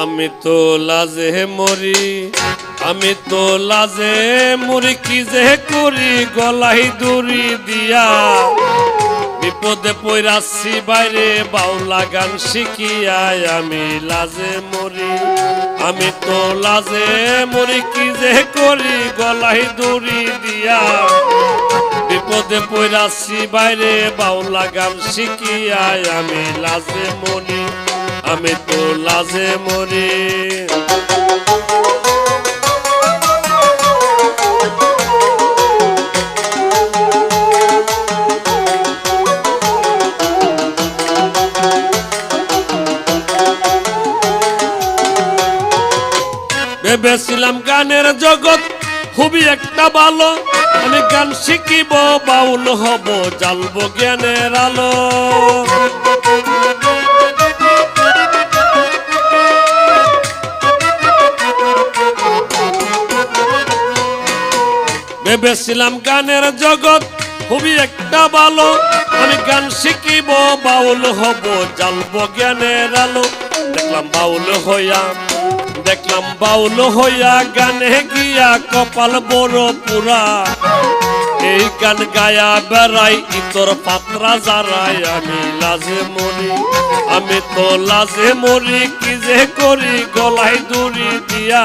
আমি তো লাজে মরি, আমি তো লাজে মরি, কি যে করি গলাই দড়ি দিয়া। বিপদে পড়াছি বাইরে বাউলা গান শিখিয়ায়, আমি লাজে মরি, আমি তো লাজে মরি, কি যে করি গলাই দড়ি দিয়া। বিপদে পড়াছি বাইরে বাউলা গান শিখিয়ায়, আমি লাজে মরি, আমি তো লাজে মরি। ভেবেছিলাম গানের জগৎ খুবই একটা ভালো, আমি গান শিখিব বাউল হব জ্বালব জ্ঞানের আলো। ভেবেছিলাম গানের জগৎ খুবই একটা ভালো, আমি গান শিখিব বাউল হব জ্বালব জ্ঞানের আলো। দেখলাম বাউল হইয়া, দেখলাম বাউল হইয়া গানে গিয়া কপাল বড় পুরা। এই গান গায়া বেড়াই ইতর পাত্রা যারাই, আমি লাজে মরি, আমি তো লাজে মরি, কি যে করি গলায় দড়ি দিয়া।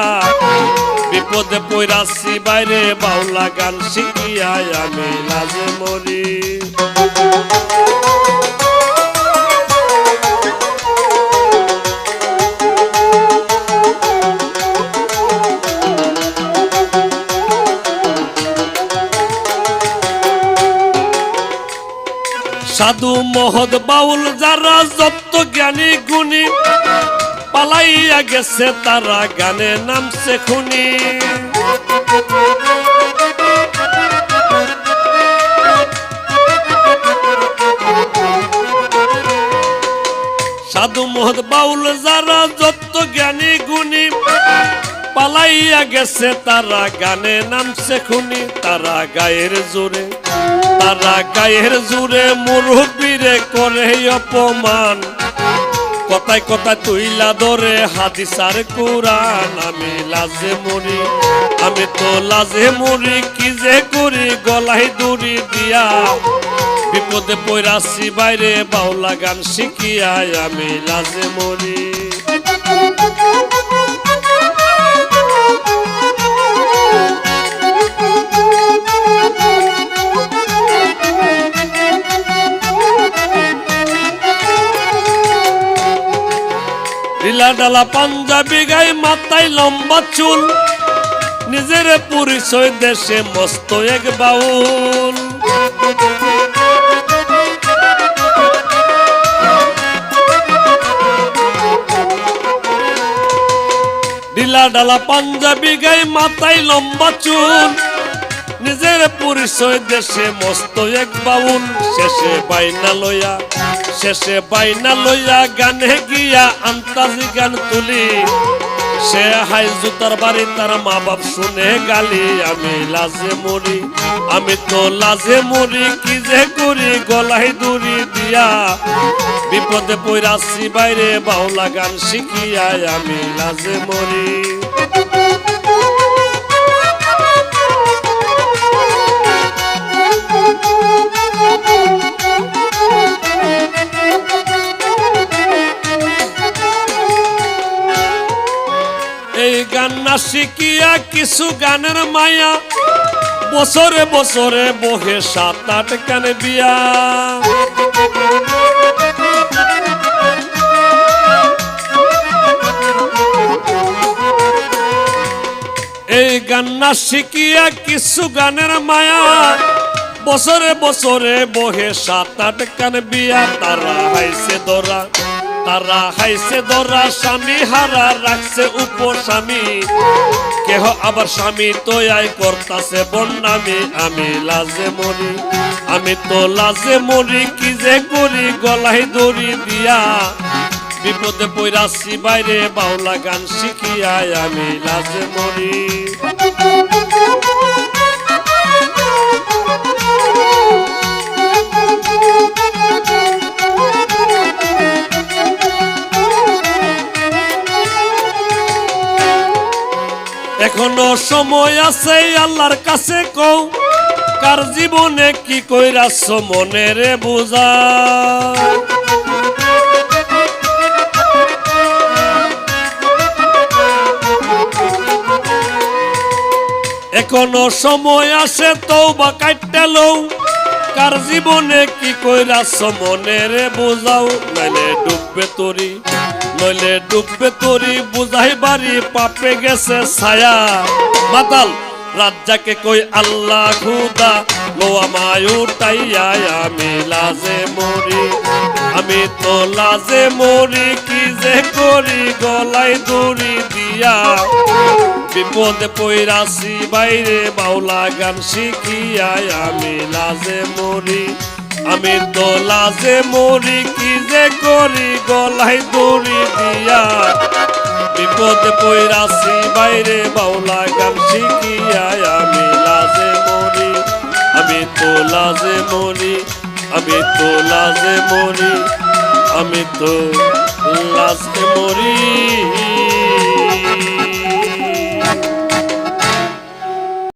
বিপদে পড়াছি বাইরে বাউলা গান শিখিয়ায়, আমি লাজে মরি। সাধু মহৎ বাউল যারা যত জ্ঞানী গুণী, পালাইয়া গেছে তারা গানে নামছে খুনি। সাধু মহৎ বাউল যারা যত জ্ঞানী গুণী, পালাইয়া গেছে তারা গানে নামছে খুনি। তারা গায়ের জোরে, তারা গায়ের জোরে মুরব্বীরে করে অপমান। কথায় কথায় তুইলা ধরে হাদিস আর কুরআন, আমি লাজে মরি, আমি তো লাজে মরি, কি যে করি গলায় দড়ি দিয়া। বিপদে পড়াছি বাইরে বাউলা গান শিখিয়ায়, আমি লাজে মরি। ঢিলা ডালা পাঞ্জাবি গাই, মাথায় লম্বা চুল, নিজের পরিচয় দেশে মস্ত এক বাউল। ঢিলা ডালা পাঞ্জাবি গাই, মাথায় লম্বা চুল, নিজের পরিচয় দেশে মস্ত এক বাউল। শেষে বাইনা লইয়া, শেষে বাইনা লইয়া গানে গিয়া আন্তাজি গান তুলি। সে হাই জুতার বাড়ি, তার মা বাপ শুনে গালি, আমি লাজে মরি, আমি তো লাজে মরি, কি যে করি গলায় দড়ি দিয়া। বিপদে পড়াছি বাইরে বাউলা গান শিখিয়ায়, আমি লাজে মরি। এই গান না শিখিয়া কিছু গানের মায়া, বছরে বছরে বহে 7-8 গান বিয়া। এই গান না শিখিয়া কিছু গানের মায়া, বছরে বছরে বহে 7-8 গান বিয়া। তারা হাইছে ধরা, তারা হাইছে ধরা, স্বামী হারা রাখছে উপস্বামী। কেহ আবার স্বামী তৈয়াই করতাছে বন্যামি, আমি লাজে মরি, আমি তো লাজে মরি, কি যে করি গলায় দড়ি দিয়া। বিপদে পড়াছি বাইরে বাউলা গান শিখিয়ায়, আমি লাজে মরি। এখনো সময় আছে আল্লাহর কাছে কও কার জীবনে কি কইরাছ মনে রে বুঝা এখনো সময় আছে তওবা কাটতে লও কার জীবনে কি কইরাছ মনে রে বুঝাও নইলে ডুববে তোরি বুঝাই বাড়ি পাপে গেছে ছায়া মাতাল রাজ্জাকে কই আল্লাহ খুদা লো আমায় উঠাইয়া আমি লাজে মরি আমি তো লাজে মরি কি যে করি গলায় দড়ি দিয়া বিপদে পইরাছি বাইরে বাউলা গান শিখিয়া আমি লাজে মরি আমি তো লাজে মরি কি যে করি গলায় দড়ি দিয়া বিপদে পইরাছি বাইরে বাউলা গান শিখিয়া আমি লাজে মরি আমি তো লাজে মরি আমি তো লাজে মরি আমি তো লাজে মরি